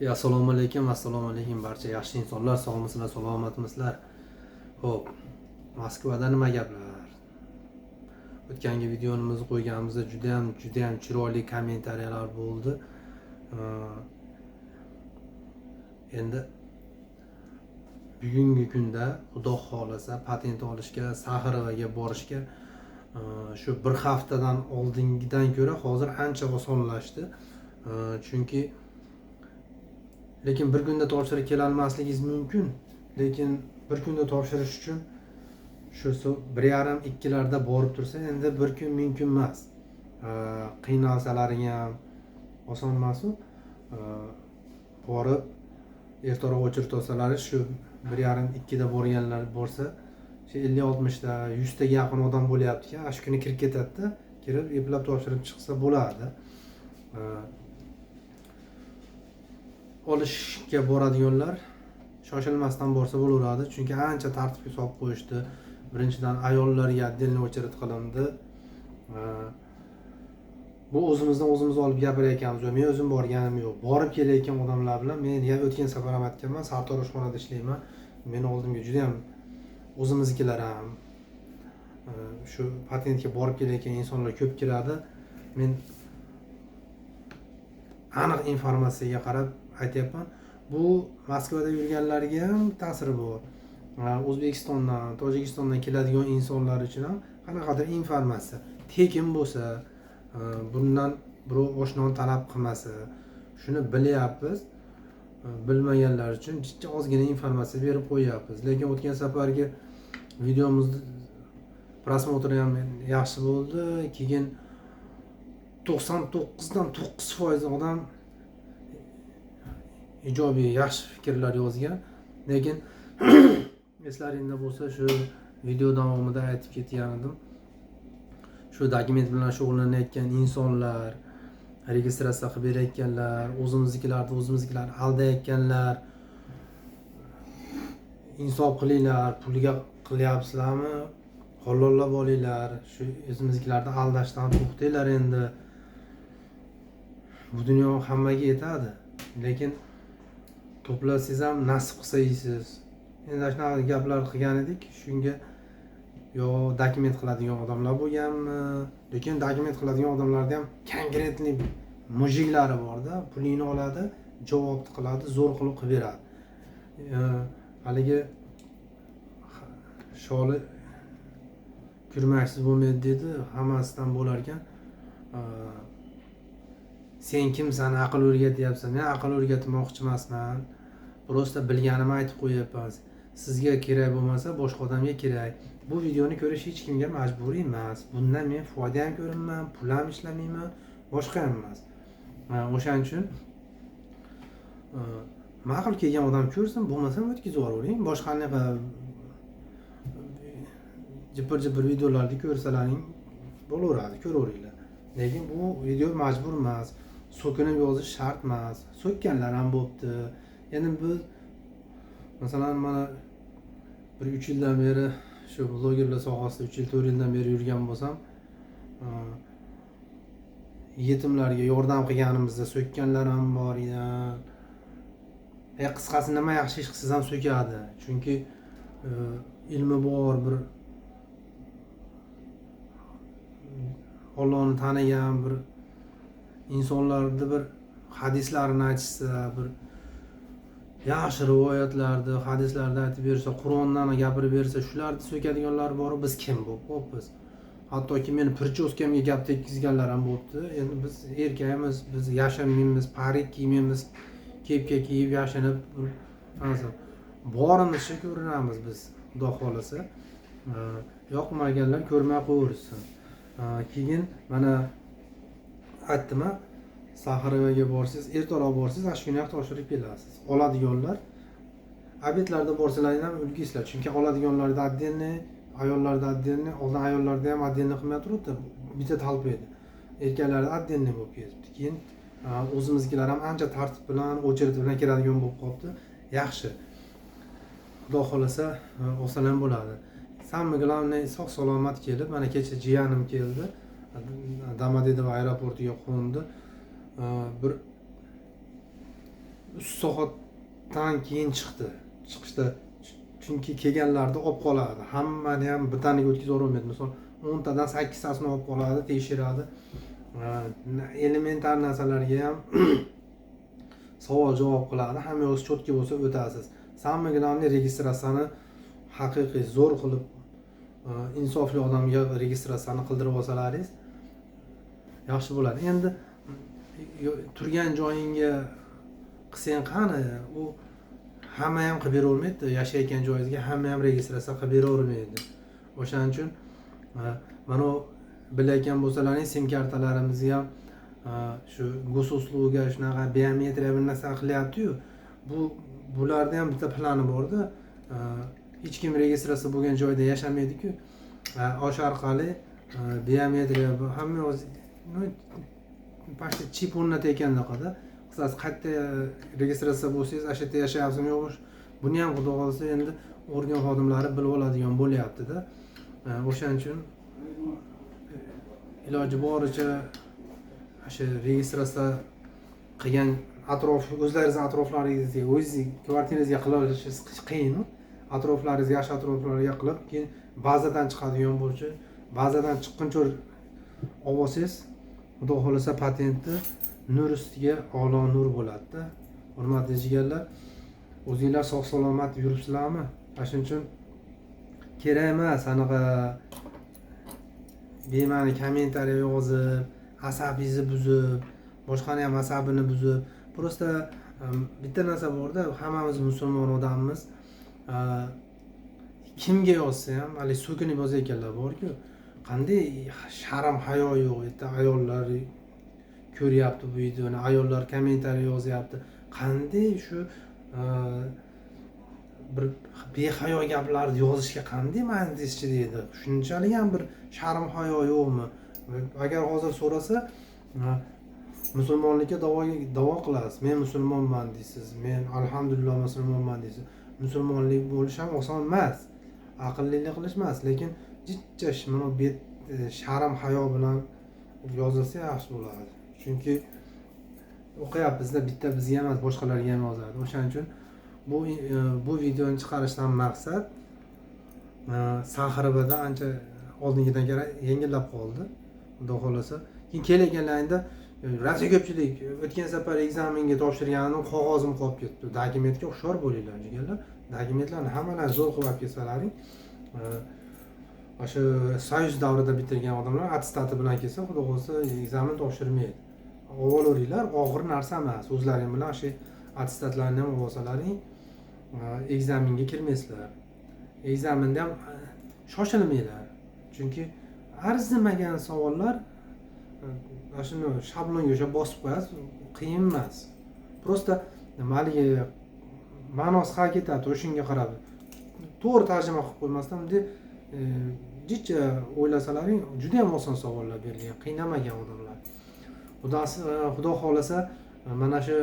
Assalomu alaykum barcha yaxshi insonlar, sog'misizlar, salomatmisizlar? Xo'p, Moskvada nima gaplar? O'tgangi videomizni qo'yganimizda juda ham chiroyli kommentariyalar bo'ldi. Endi bugungi kunda Xudo xolasa patent olishga, Saxarovaga borishga shu bir haftadan oldingidan ko'ra hozir ancha osonlashdi. Chunki lekin bir kunda topshirib kela olmasligingiz mumkin. Lekin bir kunda topshirish uchun shu 1,5-2larda borib tursa, endi bir kun mumkin emas. Qiynalsalaring ham oson emas u. Borib ertaroq o'chirib olsalari shu 1,5-2da borganlar bo'lsa, shu 50-60 ta, 100 taga yaqin odam bo'lyapti-ki, shu kuni kirib ketadi-da, kirib eplab topshirib chiqsa bo'ladi. Olishga boradiganlar shoshilmasdan borsa bo'laveradi, chunki ancha tartibga solib qo'yishdi. Birinchidan ayollarga отдельно очередь qilindi. Bu o'zimizdan o'zimiz olib gapirayotganmiz. Men o'zim borganim yo'q. Borib kelayotgan odamlar bilan men o'tgan safar ham aytganman, sartaroshxonada ishlayman. Meni oldimga juda ham o'zimiznikilar ham shu patentga borib kelayotgan insonlar ko'p kiradi. Men aniq informatsiyaga qarab aytyapman. Bu Moskvada yurganlarga ham ta'siri bor. O'zbekistondan, Tojikistondan keladigan insonlar uchun ham qanaqadir informatsiya tekin bo'lsa, bundan birov oshnon talab qilmasa, shuni bilyapmiz. Bilmaganlar uchun jicha ozgina informatsiya berib qo'yapmiz. Lekin o'tgan safargi videomizni prosmotri ham yaxshi bo'ldi. Keyin 99dan 9% odam ijobiy, yaxshi fikrlar yozgan. Lekin eslaringda bo'lsa, shu video davomida aytib ketgan edim. Shu dokument bilan shug'ullanayotgan insonlar, registratsiya qilib berayotganlar, o'zimiznikilar aldayotganlar, insof qilinglar, pulga qilyapsizlarmi? Halollab olinglar. Shu o'zimiznikilarni aldashdan to'xtanglar endi. Bu dunyo hammaga yetadi. Lekin to'plasangiz ham nasib qilsa yeysiz. Endi shunaqa gaplar qilgan edik. Shunga yo dokument qiladigan odamlar bo'lganmi? Lekin dokument qiladigan odamlarda ham konkretli mujiklari bor-da, pulini oladi, javobni qiladi, zo'r qilib beradi. Haligi sholi kurmaksiz bo'lmaydi dedi, hammasidan bo'lar ekan. Sen kimsan, aql o'rgatyapsan? Men aql o'rgatmoqchi emasman. Prosta bilganimni aytib qo'yapman. Sizga kerak bo'lmasa, boshqa odamga kerak. Bu videoni ko'rish hech kimga majburiy emas. Bundan men foyda ham ko'raman, pul ham ishlamayman, boshqa ham emas. O'shaning uchun ma'qul kelgan odam ko'rsin, bo'lmasa o'tkazib yuboring. Boshqa qanaqa jipir videolarni ko'rsalaring bo'laveradi, ko'raveringlar. Lekin bu video majbur emas, so'kinib yozish shart emas. So'kkanlar ham bo'pti. Endi biz masalan mana 1-3 yildan beri shu blogerlar sohasida 3 yil, 4 yildan beri yurgan bo'lsam, yetimlarga yordam qilganimizda so'kkanlar ham bor edi. Qisqasi nima yaxshi ish qilsangiz ham so'kadi. Chunki ilmi bor, bir Allohni tanigan bir insonlarni bir hadislarini aytsa, bir yaxshi rivoyatlarni, hadislarni aytib bersa, Qur'ondan gapirib bersa, shularni so'kadiganlar bor. Biz kim bo'pmiz? Hattoki meni prichoskamga gap tekkizganlar ham bo'libdi. Endi biz erkakmiz, biz yashamaymiz, parik kiymaymiz, kepka kiyib yashanib, borimizcha ko'rinamiz biz, Xudo xolasa. Yoqmaganlar ko'rmay qo'yursin. Keyin mana aytdim, Saxarovaga borsangiz, ertaroq borsangiz, shu kuni topshirib kelasiz. Oladiganlar obedlarda borsangiz ham ulg'aysizlar. Chunki oladiganlarda отдельный, ayollarda отдельный, oldin ayollarda ham отдельный qilmay turibdi. Bitta talpaydi. Erkaklarda отдельный bo'lib ketibdi. Keyin o'zimiznikilar ham ancha tartib bilan, очередь bilan kiradigan bo'lib qolibdi. Yaxshi. Xudo xolasa, oson bo'ladi. Sammi glavniy sog' salomat kelib, mana kecha jiyanim keldi. Domodedovo aeroportiga qo'ndi. Bir 3 soatdan keyin chiqishda, chunki kelganlarni olib qoladi, hammani ham birdaniga o'tkazib yubormaydi. Misol 10 tadan 8 tasini olib qoladi, tekshiradi. Elementar narsalarga ham savol javob qiladi. Hammangiz cho'tki bo'lsa o'tasiz. Samimi glavniy registratsiyani haqiqiy zo'r qilib insofli odamga registratsiyani qildirib olsalaringiz yaxshi bo'ladi. Endi turgan joyingga qilsang qani, u hamma ham qilib beravermaydi. Yashayotgan joyingizga hamma ham registratsiya qilib beravermaydi. O'shaning uchun mana bilayotgan bo'lsalaringiz, sim kartalarimizni ham shu go'susluga shunaqa biometriya bir narsa qilyapti-yu. Bularda ham bitta plani bor-da. Hech kim registratsiya bo'lgan joyda yashamaydi-ku. O'sha orqali biometriya hamma o'zi pashta chip o'rnatayotganda qisqasi qayerda registratsiya bo'lsangiz, o'sha yerda yashayapsizmi yo'qmi, buni ham xudo xolasa endi organ xodimlari bilib oladigan bo'lyapti-da. O'shaning uchun iloji boricha o'sha registratsiya qilgan o'zlaringizni atroflaringizga, o'zingiz kvartirangizga qila olishingiz qiyin. Atroflaringizga, yaxshi atroflarga qilib, keyin bazadan chiqadigan bo'lsa, bazadan chiqquncha olib olsangiz, xudo xolasa patentni nur ustiga a'lo nur bo'ladi-da. Hurmatli jigarlar, o'zingizlar sog' salomat yuribsizlarmi? Shuning uchun kerak emas anaqa bema'ni kommentariya yozib, asabingizni buzib, boshqani ham asabini buzib. Prosta bitta narsa bor-da, hammamiz musulmon odammiz. Kimga yozsa ham, hali so'kinib yozayotganlar bor-ku, qanday sharm hayo yo'q, yerda ayollar ko'ryapti bu videoni, ayollar kommentariya yozyapti. Qanday shu bir behayo gaplarni yozishga qanday mandischi deydi. Shunchalik ham bir sharm hayo yo'qmi? Agar hozir so'rasa, musulmonlikka da'vo qilasiz. Men musulmonman deysiz. Men alhamdulillah musulmonman deysiz. Musulmonlik bo'lish ham oson emas. Aqllilik qilish emas, lekin jichchash mana bet sharm hayo bilan yozilsa yaxshi bo'ladi. Chunki o'qiyapmiz-da, bitta bizga emas, boshqalarga ham yozadi. O'shaning uchun bu videoni chiqarishdan maqsad Saxaribada ancha oldingidan ko'ra yengillab qoldi. Xudo xolasa. Keyin kelganlarida rasmiy ko'pchilik o'tgan safar ekzamenga topshirganim qog'ozim qolib ketdi. Dokumentga hushyor bo'linglar, jigarlar. Dokumentlarni hammalarni zo'r qilib olib kelsalaring, o'sha Soyuz davrida bitirgan odamlar attestati bilan kelsa, xudo xolasa ekzamen topshirmaydi. Avvaloringlar og'ir narsa emas. O'zlaring bilan shu attestatlarni ham olsalaring, ekzamenga kirmaysizlar. Ekzamenda ham shoshilmanglar. Chunki arzimagan savollar shuni shablonga o'sha bosib qo'yasiz, qiyin emas. Prosta nimaligi ma'nosi hal ketadi, o'shunga qarab. To'g'ri tarjima qilib qo'ymasdan deb jichcha o'ylasalaring, juda ham oson savollar berilgan, qiynamagan odamlar. Xudo xolasa mana shu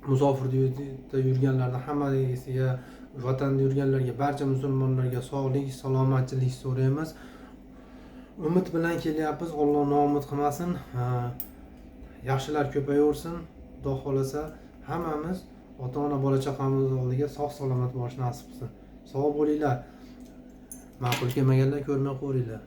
musofirda yurganlarda hammasiga, vatanda yurganlarga, barcha musulmonlarga sog'lik, salomatchilik so'raymiz. Umid bilan kelyapmiz. Alloh noumid qilmasin. Yaxshilar ko'payaversin. Xudo xolasa hammamiz ota-ona bola chaqamiz oldiga sog' salomat borish nasib qilsin. Sog' bo'linglar. Ma'qul kelmaganlar ko'rmay qo'yinglar.